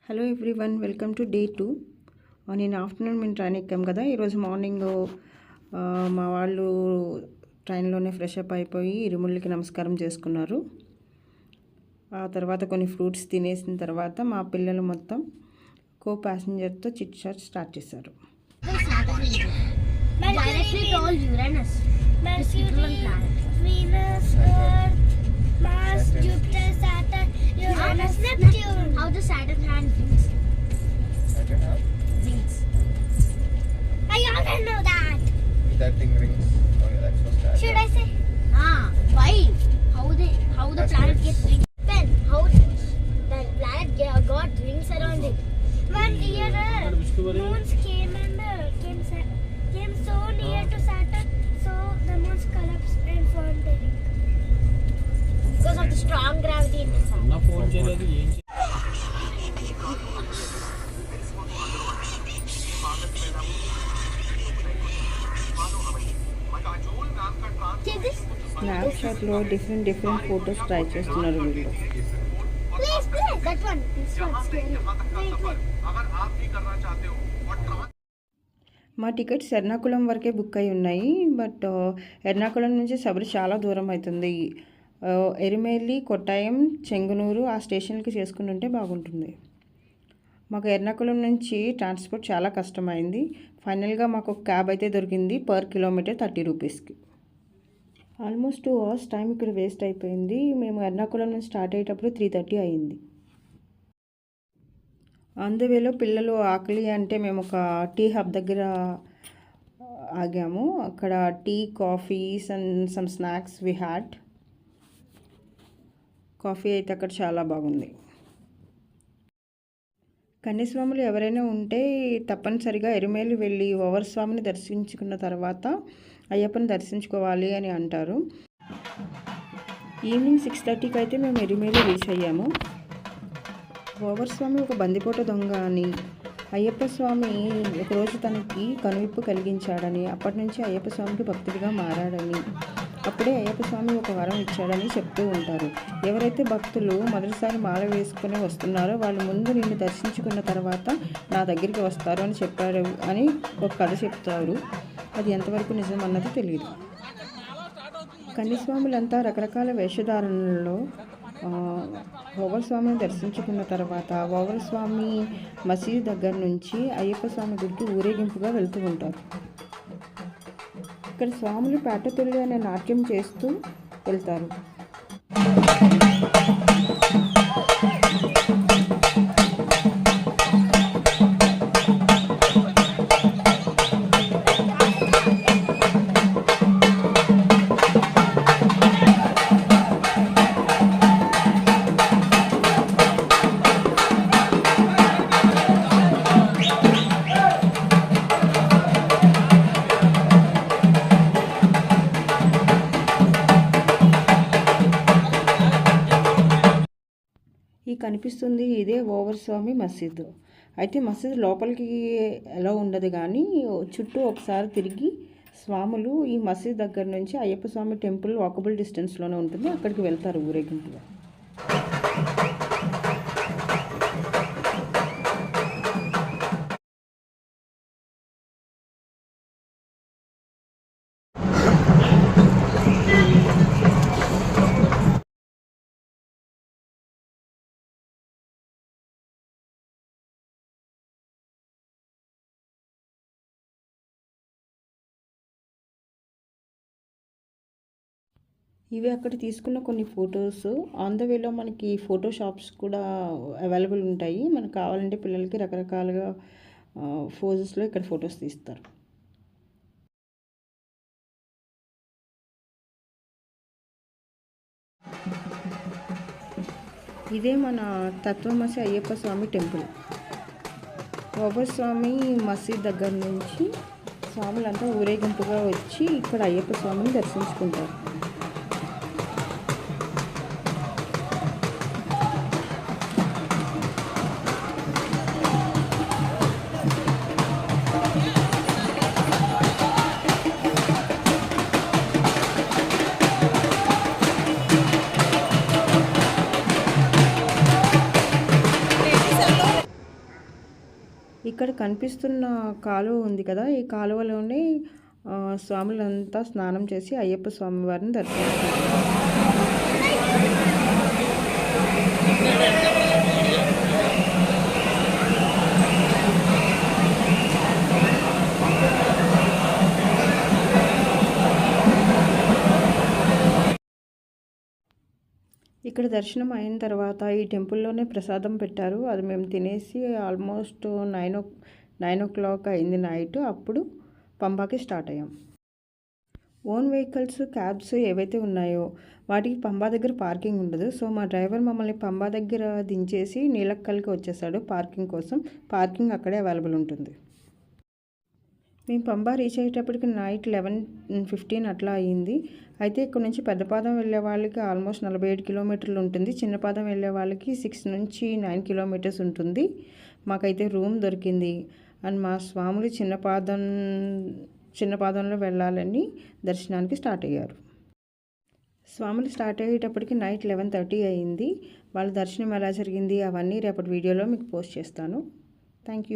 Hello everyone, welcome to day 2. నేను afternoon మేము train ఎక్కాం కదా. ఈరోజు మార్నింగ్ మా వాళ్ళు ట్రైన్లోనే ఫ్రెష్ అప్ అయిపోయి ఇరుముళ్ళకి నమస్కారం చేసుకున్నారు. ఆ తర్వాత కొన్ని ఫ్రూట్స్ తినేసిన తర్వాత మా పిల్లలు మొత్తం కో ప్యాసింజర్తో చిట్ చాట్ స్టార్ట్ చేశారు. Mars, Jupiter, Saturn, Uranus, Neptune. How does Saturn have rings? Saturn have Rings. I already know that. that thing rings. Oh yeah, that's for Saturn. Should I say? Why? How the planet gets rings? Then how the planet got rings around it? One year, moons came and came so near to Saturn, so the moons collapsed and formed a ring. Because of the strong gravity in the sun. నా phone చేయలేదు ఏం See this? స్నాప్చాట్లో different photos try చేస్తున్నారు వీళ్ళు. Please. That one. This one. Scary. Wait. మా tickets Ernakulam వరకే book అయి ఉన్నాయి. బట్ ఎర్నాకుళం నుంచి శబరి చాలా దూరం అవుతుంది. ఎరిమేలి, కొట్టాయం, చెంగునూరు ఆ స్టేషన్కి చేసుకుని ఉంటే బాగుంటుంది. మాకు ఎర్నాకుళం నుంచి ట్రాన్స్పోర్ట్ చాలా కష్టమైంది. ఫైనల్గా మాకు ఒక క్యాబ్ అయితే దొరికింది. పర్ కిలోమీటర్ 30 రూపీస్కి. ఆల్మోస్ట్ 2 hours టైం ఇక్కడ వేస్ట్ అయిపోయింది. మేము ఎర్నాకుళం నుంచి స్టార్ట్ అయ్యేటప్పుడు 3:30 అయింది. అందువేలో పిల్లలు ఆకలి అంటే మేము ఒక టీ హబ్ దగ్గర ఆగాము. అక్కడ tea, coffees and some snacks we had. Coffee అయితే అక్కడ చాలా బాగుంది. కన్యస్వాములు ఎవరైనా ఉంటే తప్పనిసరిగా ఎరిమేలి వెళ్ళి ఓవర్ స్వామిని దర్శించుకున్న తర్వాత అయ్యప్పని దర్శించుకోవాలి అని అంటారు. ఈవినింగ్ 6:30కి అయితే మేము ఎరిమేలి రీచ్ అయ్యాము. ఓవర్ స్వామి ఒక బందిపోట దొంగ అని, అయ్యప్ప స్వామి ఒకరోజు తనకి కనువిప్పు కలిగించాడని, అప్పటి నుంచి అయ్యప్ప స్వామికి భక్తుడిగా మారాడని, అప్పుడే అయ్యప్ప స్వామి ఒక వరం ఇచ్చాడని చెప్తూ ఉంటారు. ఎవరైతే భక్తులు మొదటిసారి మాల వేసుకుని వస్తున్నారో వాళ్ళు ముందు నిన్ను దర్శించుకున్న తర్వాత నా దగ్గరికి వస్తారు అని చెప్పాడు అని ఒక కథ చెప్తారు. అది ఎంతవరకు నిజం అన్నది తెలియదు. కన్యస్వాములంతా రకరకాల వేషధారణలో ఓవర్ స్వామిని దర్శించుకున్న తర్వాత ఓవర్ స్వామి మసీదు దగ్గర నుంచి అయ్యప్ప స్వామి గుడికి ఊరేగింపుగా వెళ్తూ ఉంటారు. ఇక్కడ స్వాములు పేటతుల్లి అనే నాట్యం చేస్తూ వెళ్తారు. ఈ కనిపిస్తుంది ఇదే ఓవర్ స్వామి మసీదు. అయితే మసీదు లోపలికి ఎలా ఉండదు, కానీ చుట్టూ ఒకసారి తిరిగి స్వాములు ఈ మసీదు దగ్గర నుంచి అయ్యప్ప స్వామి టెంపుల్ వాకబుల్ డిస్టెన్స్లోనే ఉంటుంది, అక్కడికి వెళ్తారు ఊరేగింపుగా. ఇవి అక్కడ తీసుకున్న కొన్ని ఫొటోస్. ఆన్ ద వేలో మనకి ఫోటో షాప్స్ కూడా అవైలబుల్ ఉంటాయి. మనకు కావాలంటే పిల్లలకి రకరకాలుగా ఫోజెస్లో ఇక్కడ ఫొటోస్ తీస్తారు. ఇదే మన తత్వమసి అయ్యప్ప స్వామి టెంపుల్. ఓవర్ స్వామి మసీద్ దగ్గర నుంచి స్వాములంతా ఊరేగింపుగా వచ్చి ఇక్కడ అయ్యప్ప స్వామిని దర్శించుకుంటారు. ఇక్కడ కనిపిస్తున్న కాలువ ఉంది కదా, ఈ కాలువలోనే స్వాములంతా స్నానం చేసి అయ్యప్ప స్వామి వారిని దర్శించుకుంటారు. ఇక్కడ దర్శనం అయిన తర్వాత ఈ టెంపుల్లోనే ప్రసాదం పెట్టారు. అది మేము తినేసి ఆల్మోస్ట్ 9 o'clock అయింది నైట్. అప్పుడు పంబాకి స్టార్ట్ అయ్యాం. ఓన్ వెహికల్స్, క్యాబ్స్ ఏవైతే ఉన్నాయో వాటికి పంబా దగ్గర పార్కింగ్ ఉండదు. సో మా డ్రైవర్ మమ్మల్ని పంబా దగ్గర దించేసి నీలక్కల్కి వచ్చేసాడు పార్కింగ్ కోసం. పార్కింగ్ అక్కడే అవైలబుల్ ఉంటుంది. మేము పంబా రీచ్ అయ్యేటప్పటికి నైట్ 11:15 అట్లా అయ్యింది. అయితే ఇక్కడ నుంచి పెద్దపాదం వెళ్ళే వాళ్ళకి ఆల్మోస్ట్ 47 కిలోమీటర్లు ఉంటుంది. చిన్నపాదం వెళ్ళే వాళ్ళకి 6 నుంచి 9 కిలోమీటర్స్ ఉంటుంది. మాకైతే రూమ్ దొరికింది. అండ్ మా స్వాములు చిన్నపాదంలో వెళ్ళాలని దర్శనానికి స్టార్ట్ అయ్యారు. స్వాములు స్టార్ట్ అయ్యేటప్పటికి నైట్ 11:30 అయ్యింది. వాళ్ళ దర్శనం ఎలా జరిగింది అవన్నీ రేపటి వీడియోలో మీకు పోస్ట్ చేస్తాను. Thank you.